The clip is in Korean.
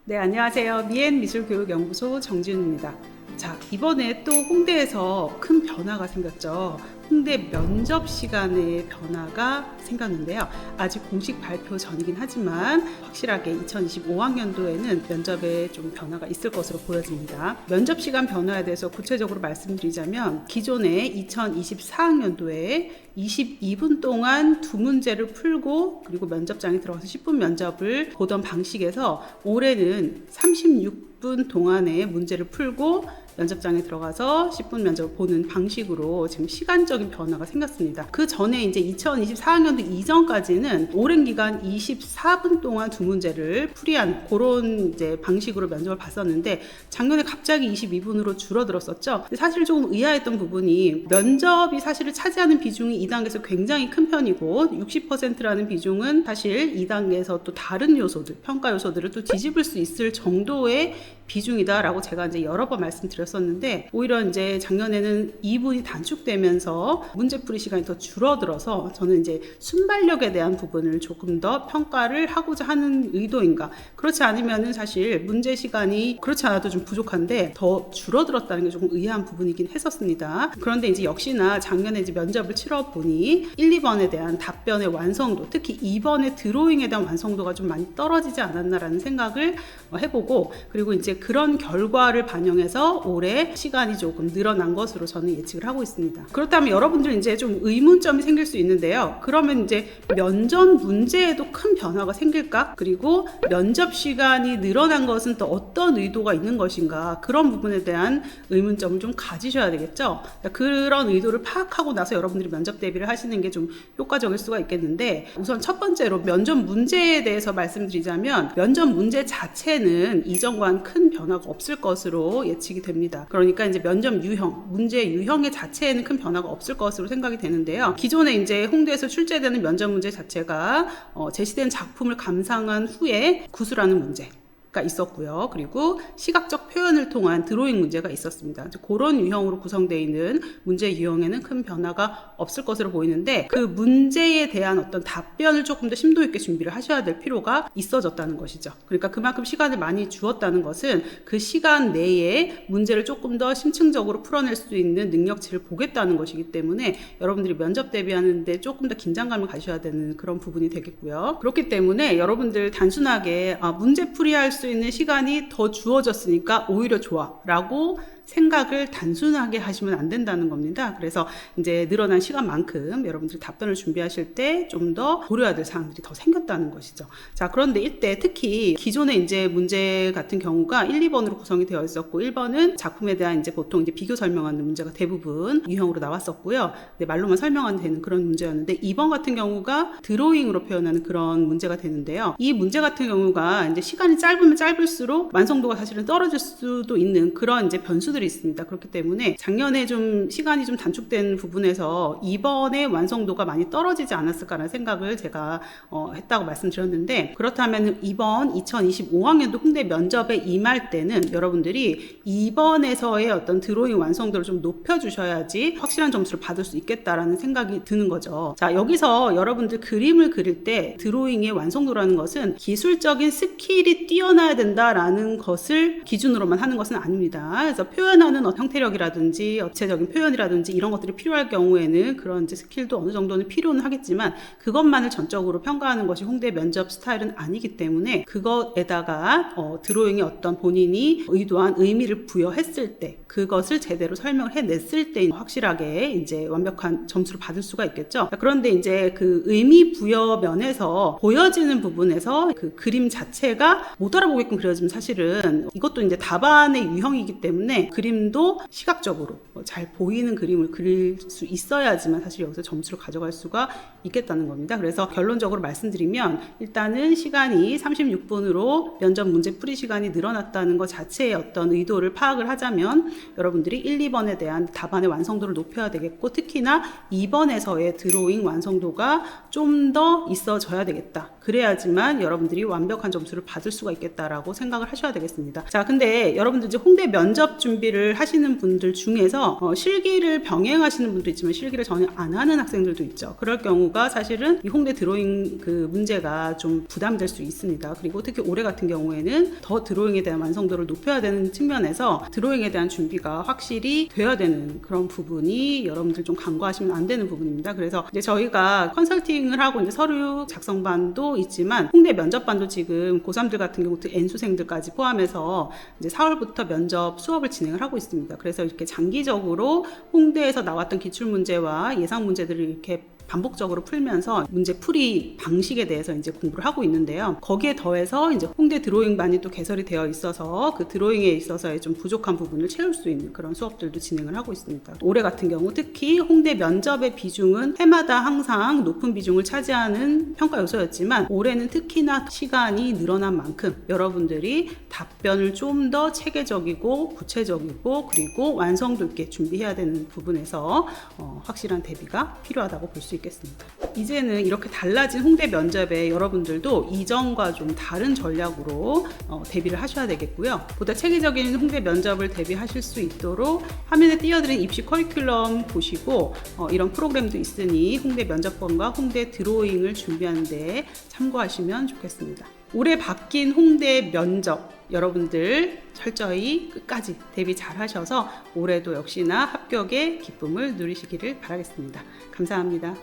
네, 안녕하세요. 미엔미술교육연구소 정지윤입니다. 자, 이번에 또 홍대에서 큰 변화가 생겼죠. 홍대 면접 시간의 변화가 생겼는데요. 아직 공식 발표 전이긴 하지만 확실하게 2025학년도에는 면접에 좀 변화가 있을 것으로 보여집니다. 면접 시간 변화에 대해서 구체적으로 말씀드리자면 기존에 2024학년도에 22분 동안 두 문제를 풀고 그리고 면접장에 들어가서 10분 면접을 보던 방식에서 올해는 36분 동안의 문제를 풀고 면접장에 들어가서 10분 면접을 보는 방식으로 지금 시간적인 변화가 생겼습니다. 그 전에 이제 2024학년도 이전까지는 오랜 기간 24분 동안 두 문제를 풀이한 그런 이제 방식으로 면접을 봤었는데 작년에 갑자기 22분으로 줄어들었었죠. 근데 사실 조금 의아했던 부분이 면접이 사실을 차지하는 비중이 2단계에서 굉장히 큰 편이고 60%라는 비중은 사실 2단계에서 또 다른 요소들, 평가 요소들을 또 뒤집을 수 있을 정도의 비중이다라고 제가 이제 여러 번 말씀드렸었는데 오히려 이제 작년에는 2분이 단축되면서 문제풀이 시간이 더 줄어들어서 저는 이제 순발력에 대한 부분을 조금 더 평가를 하고자 하는 의도인가, 그렇지 않으면은 사실 문제 시간이 그렇지 않아도 좀 부족한데 더 줄어들었다는 게 조금 의아한 부분이긴 했었습니다. 그런데 이제 역시나 작년에 이제 면접을 치러 보니 1, 2번에 대한 답변의 완성도, 특히 2번의 드로잉에 대한 완성도가 좀 많이 떨어지지 않았나라는 생각을 해보고, 그리고 이제 그런 결과를 반영해서 올해 시간이 조금 늘어난 것으로 저는 예측을 하고 있습니다. 그렇다면 여러분들 이제 좀 의문점이 생길 수 있는데요. 그러면 이제 면접 문제에도 큰 변화가 생길까? 그리고 면접 시간이 늘어난 것은 또 어떤 의도가 있는 것인가? 그런 부분에 대한 의문점을 좀 가지셔야 되겠죠. 그런 의도를 파악하고 나서 여러분들이 면접 대비를 하시는 게 좀 효과적일 수가 있겠는데, 우선 첫 번째로 면접 문제에 대해서 말씀드리자면 면접 문제 자체는 이전과는 큰 변화가 없을 것으로 예측이 됩니다. 그러니까 이제 면접 유형, 문제 유형의 자체에는 큰 변화가 없을 것으로 생각이 되는데요. 기존에 이제 홍대에서 출제되는 면접 문제 자체가 제시된 작품을 감상한 후에 구술하는 문제 가 있었고요. 그리고 시각적 표현을 통한 드로잉 문제가 있었습니다. 그런 유형으로 구성되어 있는 문제 유형에는 큰 변화가 없을 것으로 보이는데, 그 문제에 대한 어떤 답변을 조금 더 심도 있게 준비를 하셔야 될 필요가 있어졌다는 것이죠. 그러니까 그만큼 시간을 많이 주었다는 것은 그 시간 내에 문제를 조금 더 심층적으로 풀어낼 수 있는 능력치를 보겠다는 것이기 때문에 여러분들이 면접 대비하는데 조금 더 긴장감을 가셔야 되는 그런 부분이 되겠고요. 그렇기 때문에 여러분들 단순하게 문제 풀이할 수 있는 시간이 더 주어졌으니까 오히려 좋아 라고 생각을 단순하게 하시면 안 된다는 겁니다. 그래서 이제 늘어난 시간만큼 여러분들이 답변을 준비하실 때 좀 더 고려해야 될 사항들이 더 생겼다는 것이죠. 자, 그런데 이때 특히 기존에 이제 문제 같은 경우가 1, 2번으로 구성이 되어 있었고 1번은 작품에 대한 이제 보통 이제 비교 설명하는 문제가 대부분 유형으로 나왔었고요. 말로만 설명하면 되는 그런 문제였는데 2번 같은 경우가 드로잉으로 표현하는 그런 문제가 되는데요. 이 문제 같은 경우가 이제 시간이 짧으면 짧을수록 완성도가 사실은 떨어질 수도 있는 그런 이제 변수들이 있습니다. 그렇기 때문에 작년에 좀 시간이 좀 단축된 부분에서 이번에 완성도가 많이 떨어지지 않았을까라는 생각을 제가 했다고 말씀드렸는데, 그렇다면 이번 2025학년도 홍대 면접에 임할 때는 여러분들이 이번에서의 어떤 드로잉 완성도를 좀 높여주셔야지 확실한 점수를 받을 수 있겠다라는 생각이 드는 거죠. 자, 여기서 여러분들 그림을 그릴 때 드로잉의 완성도라는 것은 기술적인 스킬이 뛰어나야 된다라는 것을 기준으로만 하는 것은 아닙니다. 그래서 표현하는 형태력이라든지 업체적인 표현이라든지 이런 것들이 필요할 경우에는 그런 이제 스킬도 어느 정도는 필요는 하겠지만 그것만을 전적으로 평가하는 것이 홍대 면접 스타일은 아니기 때문에 그것에다가 드로잉의 어떤 본인이 의도한 의미를 부여했을 때 그것을 제대로 설명을 해냈을 때 확실하게 이제 완벽한 점수를 받을 수가 있겠죠. 그런데 이제 그 의미 부여 면에서 보여지는 부분에서 그 그림 자체가 못 알아보게끔 그려지면 사실은 이것도 이제 답안의 유형이기 때문에 그림도 시각적으로 잘 보이는 그림을 그릴 수 있어야지만 사실 여기서 점수를 가져갈 수가 있겠다는 겁니다. 그래서 결론적으로 말씀드리면 일단은 시간이 36분으로 면접 문제 풀이 시간이 늘어났다는 것 자체의 어떤 의도를 파악을 하자면 여러분들이 1, 2번에 대한 답안의 완성도를 높여야 되겠고, 특히나 2번에서의 드로잉 완성도가 좀 더 있어져야 되겠다. 그래야지만 여러분들이 완벽한 점수를 받을 수가 있겠다라고 생각을 하셔야 되겠습니다. 자, 근데 여러분들 이제 홍대 면접 준비를 하시는 분들 중에서 실기를 병행하시는 분도 있지만 실기를 전혀 안 하는 학생들도 있죠. 그럴 경우가 사실은 이 홍대 드로잉 그 문제가 좀 부담될 수 있습니다. 그리고 특히 올해 같은 경우에는 더 드로잉에 대한 완성도를 높여야 되는 측면에서 드로잉에 대한 준비가 확실히 돼야 되는 그런 부분이 여러분들 좀 간과하시면 안 되는 부분입니다. 그래서 이제 저희가 컨설팅을 하고 이제 서류 작성반도 있지만 홍대 면접반도 지금 고3들 같은 경우 N수생들까지 포함해서 이제 4월부터 면접 수업을 진행을 하고 있습니다. 그래서 이렇게 장기적으로 홍대에서 나왔던 기출문제와 예상 문제들을 이렇게 반복적으로 풀면서 문제풀이 방식에 대해서 이제 공부를 하고 있는데요. 거기에 더해서 이제 홍대 드로잉반이 또 개설이 되어 있어서 그 드로잉에 있어서의 좀 부족한 부분을 채울 수 있는 그런 수업들도 진행을 하고 있습니다. 올해 같은 경우 특히 홍대 면접의 비중은 해마다 항상 높은 비중을 차지하는 평가 요소였지만 올해는 특히나 시간이 늘어난 만큼 여러분들이 답변을 좀 더 체계적이고 구체적이고 그리고 완성도 있게 준비해야 되는 부분에서 확실한 대비가 필요하다고 볼 수 있겠습니다. 이제는 이렇게 달라진 홍대 면접에 여러분들도 이전과 좀 다른 전략으로 대비를 하셔야 되겠고요. 보다 체계적인 홍대 면접을 대비하실 수 있도록 화면에 띄어드린 입시 커리큘럼 보시고 이런 프로그램도 있으니 홍대 면접본과 홍대 드로잉을 준비하는 데 참고하시면 좋겠습니다. 올해 바뀐 홍대 면접 여러분들 철저히 끝까지 대비 잘 하셔서 올해도 역시나 합격의 기쁨을 누리시기를 바라겠습니다. 감사합니다.